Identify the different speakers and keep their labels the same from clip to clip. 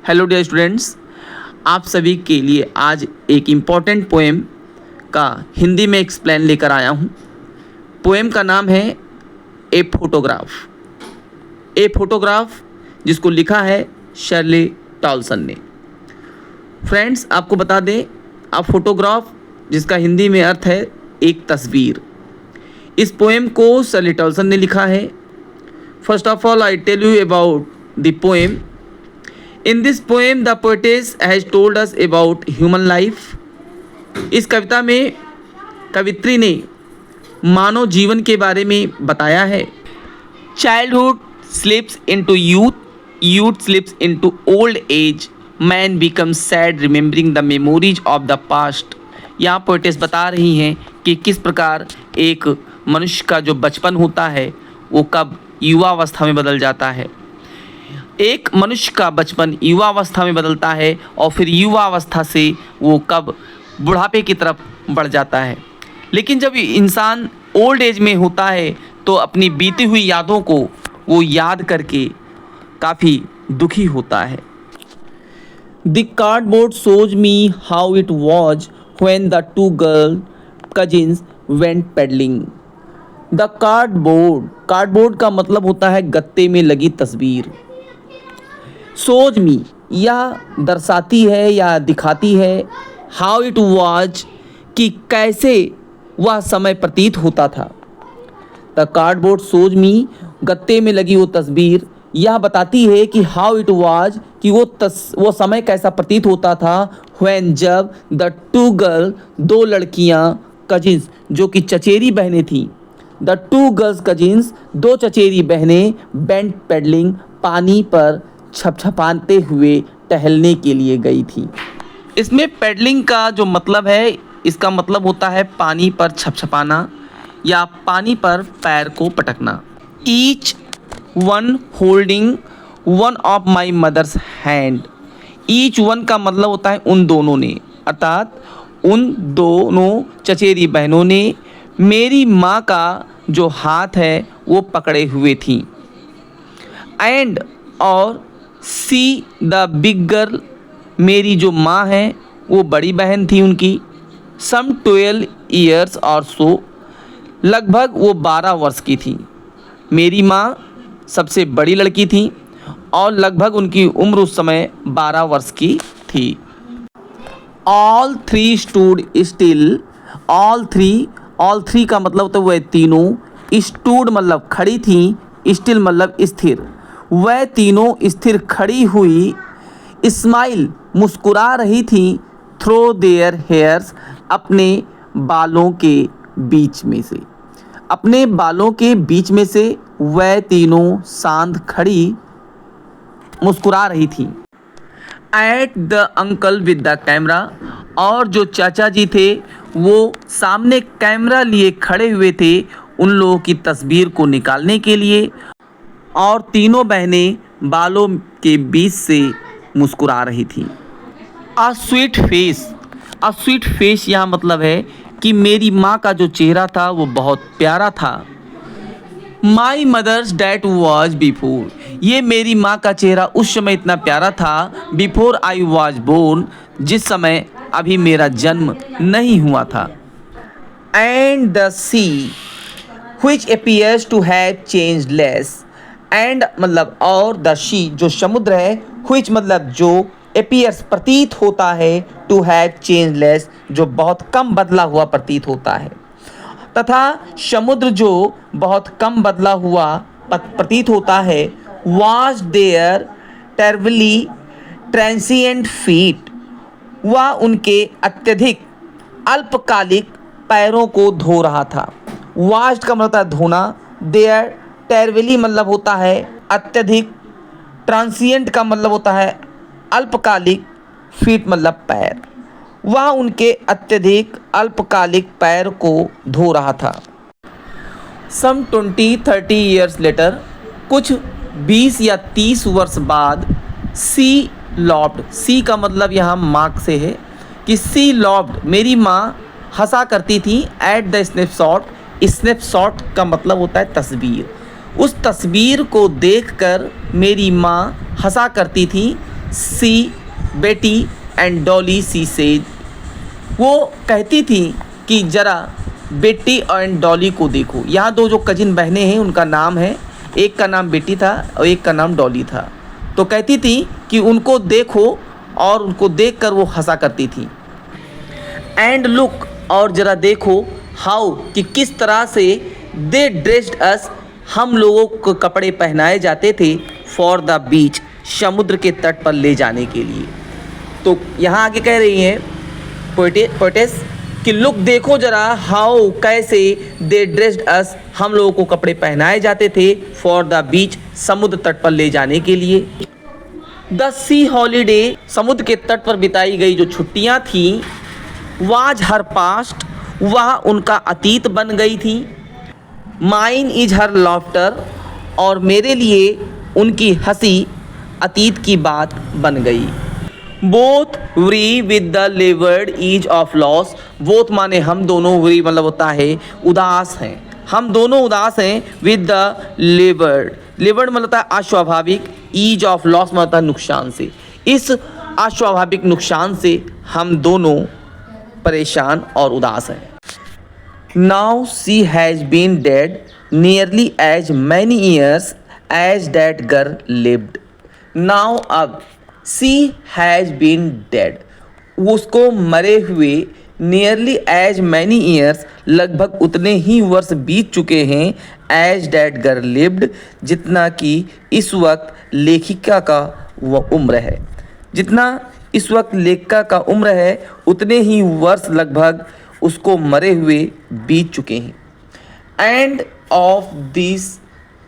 Speaker 1: Hello dear students, आप सभी के लिए आज एक इम्पॉर्टेंट पोएम का हिंदी में एक्सप्लेन लेकर आया हूँ। पोएम का नाम है ए फोटोग्राफ। ए फोटोग्राफ जिसको लिखा है शर्ले टॉलसन ने। फ्रेंड्स, आपको बता दें, आप फोटोग्राफ जिसका हिंदी में अर्थ है एक तस्वीर। इस पोएम को शर्ले टॉलसन ने लिखा है। First of all I tell you about the poem. In this poem, the poetess has told us about human life. इस कविता में कवित्री ने मानव जीवन के बारे में बताया है। Childhood slips into youth, youth slips into old age, man becomes sad remembering the memories of the past. यहाँ पोएटेस बता रही हैं कि किस प्रकार एक मनुष्य का जो बचपन होता है वो कब युवावस्था में बदल जाता है। एक मनुष्य का बचपन युवावस्था में बदलता है और फिर युवावस्था से वो कब बुढ़ापे की तरफ बढ़ जाता है। लेकिन जब इंसान ओल्ड एज में होता है तो अपनी बीती हुई यादों को वो याद करके काफ़ी दुखी होता है। The cardboard shows me how it was when the two girl cousins went pedalling. The cardboard का मतलब होता है गत्ते में लगी तस्वीर। सोज मी यह दर्शाती है या दिखाती है हाउ इट वाज कि कैसे वह समय प्रतीत होता था। द कार्डबोर्ड सोज मी गत्ते में लगी वो तस्वीर यह बताती है कि हाउ इट वाज कि वो समय कैसा प्रतीत होता था। व्हेन जब द टू गर्ल दो लड़कियां कजिन्स जो कि चचेरी बहनें थीं। द टू गर्ल्स कजिन्स दो चचेरी बहनें वेंट पेडलिंग पानी पर छपछपाते हुए टहलने के लिए गई थी। इसमें पेडलिंग का जो मतलब है, इसका मतलब होता है पानी पर छपछपाना या पानी पर पैर को पटकना। Each one holding one of my mother's hand. Each one का मतलब होता है उन दोनों ने, अर्थात उन दोनों चचेरी बहनों ने मेरी माँ का जो हाथ है वो पकड़े हुए थी। एंड और सी द बिग गर्ल मेरी जो माँ है वो बड़ी बहन थी उनकी। सम 12 ईयर्स और सो लगभग वो 12 वर्ष की थी। मेरी माँ सबसे बड़ी लड़की थी और लगभग उनकी उम्र उस समय 12 वर्ष की थी। All three stood still. All three का मतलब होता है वह तीनों। स्टूड मतलब खड़ी थी, स्टिल मतलब स्थिर। वह तीनों स्थिर खड़ी हुई स्माइल मुस्कुरा रही थी थ्रो देयर हेयर्स अपने बालों के बीच में से। अपने बालों के बीच में से वह तीनों शांत खड़ी मुस्कुरा रही थी। At the uncle with the camera. और जो चाचा जी थे वो सामने कैमरा लिए खड़े हुए थे उन लोगों की तस्वीर को निकालने के लिए। और तीनों बहनें बालों के बीच से मुस्कुरा रही थी। अ स्वीट फेस यहाँ मतलब है कि मेरी माँ का जो चेहरा था वो बहुत प्यारा था। My mother's that was before. ये मेरी माँ का चेहरा उस समय इतना प्यारा था बिफोर आई वॉज बोर्न, जिस समय अभी मेरा जन्म नहीं हुआ था। And the sea which appears to have changed less। And मतलब और, द शी जो समुद्र है, which मतलब जो, appears प्रतीत होता है, to have changed less जो बहुत कम बदला हुआ प्रतीत होता है, तथा समुद्र जो बहुत कम बदला हुआ प्रतीत होता है। was their terribly transient feet। वह उनके अत्यधिक अल्पकालिक पैरों को धो रहा था। वास्ट का मतलब होता है धोना। देयर टेरवेली मतलब होता है अत्यधिक। ट्रांसिएंट का मतलब होता है अल्पकालिक। फीट मतलब पैर। वह उनके अत्यधिक अल्पकालिक पैर को धो रहा था। सम 20-30 ईयर्स लेटर। कुछ 20 या 30 वर्ष बाद सी लॉफ्ड। सी का मतलब यहाँ मार्क से है कि सी लॉफ्ड मेरी माँ हंसा करती थी। At the snapshot. स्नैपशॉट का मतलब होता है तस्वीर। उस तस्वीर को देखकर मेरी माँ हंसा करती थी। सी बेटी एंड डॉली सी सेड, वो कहती थी कि ज़रा बेटी एंड डॉली को देखो। यहाँ दो जो कजिन बहनें हैं उनका नाम है, एक का नाम बेटी था और एक का नाम डॉली था। तो कहती थी कि उनको देखो और उनको देखकर वो हंसा करती थी। एंड लुक, और ज़रा देखो, हाउ, कि किस तरह से दे ड्रेस्ड अस, हम लोगों को कपड़े पहनाए जाते थे, फॉर द बीच, समुद्र के तट पर ले जाने के लिए। तो यहाँ आगे कह रही हैं पोएटेस कि लुक, देखो ज़रा, हाउ, कैसे, दे ड्रेस्ड अस, हम लोगों को कपड़े पहनाए जाते थे, फॉर द बीच, समुद्र तट पर ले जाने के लिए। द सी हॉलीडे, समुद्र के तट पर बिताई गई जो छुट्टियाँ थीं, वाज हर पास्ट, वह उनका अतीत बन गई थी। माइन इज हर लॉफ्टर, और मेरे लिए उनकी हंसी अतीत की बात बन गई। Both weary with the laboured ease of loss, both माने हम दोनों, वरी मतलब होता है उदास हैं, हम दोनों उदास हैं, विद द लेवर्ड, लेवर्ड मतलब होता है अस्वाभाविक, ईज ऑफ लॉस मतलब होता है नुकसान से, इस अस्वाभाविक नुकसान से हम दोनों परेशान और उदास हैं। Now sea has been dead nearly as many years as that girl lived. Now, अब, सी हैज़ बीन डेड, उसको मरे हुए, नियरली एज मैनी ईयर्स, लगभग उतने ही वर्ष बीत चुके हैं, एज दैट गर्ल लिव्ड, जितना कि इस वक्त लेखिका का वह उम्र है, जितना इस वक्त लेखिका का उम्र है उतने ही वर्ष लगभग उसको मरे हुए बीत चुके हैं। एंड ऑफ दिस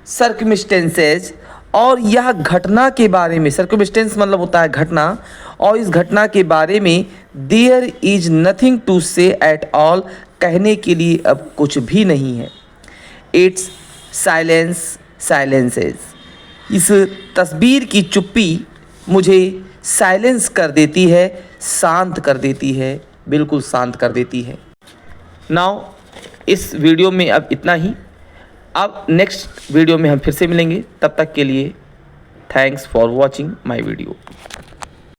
Speaker 1: सर्कमस्टेंसेज, और यह घटना के बारे में, सर्कमस्टेंस मतलब होता है घटना, और इस घटना के बारे में देयर इज नथिंग टू से एट ऑल, कहने के लिए अब कुछ भी नहीं है। इट्स साइलेंस साइलेंसेज, इस तस्वीर की चुप्पी मुझे साइलेंस कर देती है, शांत कर देती है, बिल्कुल शांत कर देती है। नाउ इस वीडियो में अब इतना ही, अब नेक्स्ट वीडियो में हम फिर से मिलेंगे, तब तक के लिए thanks for watching my video.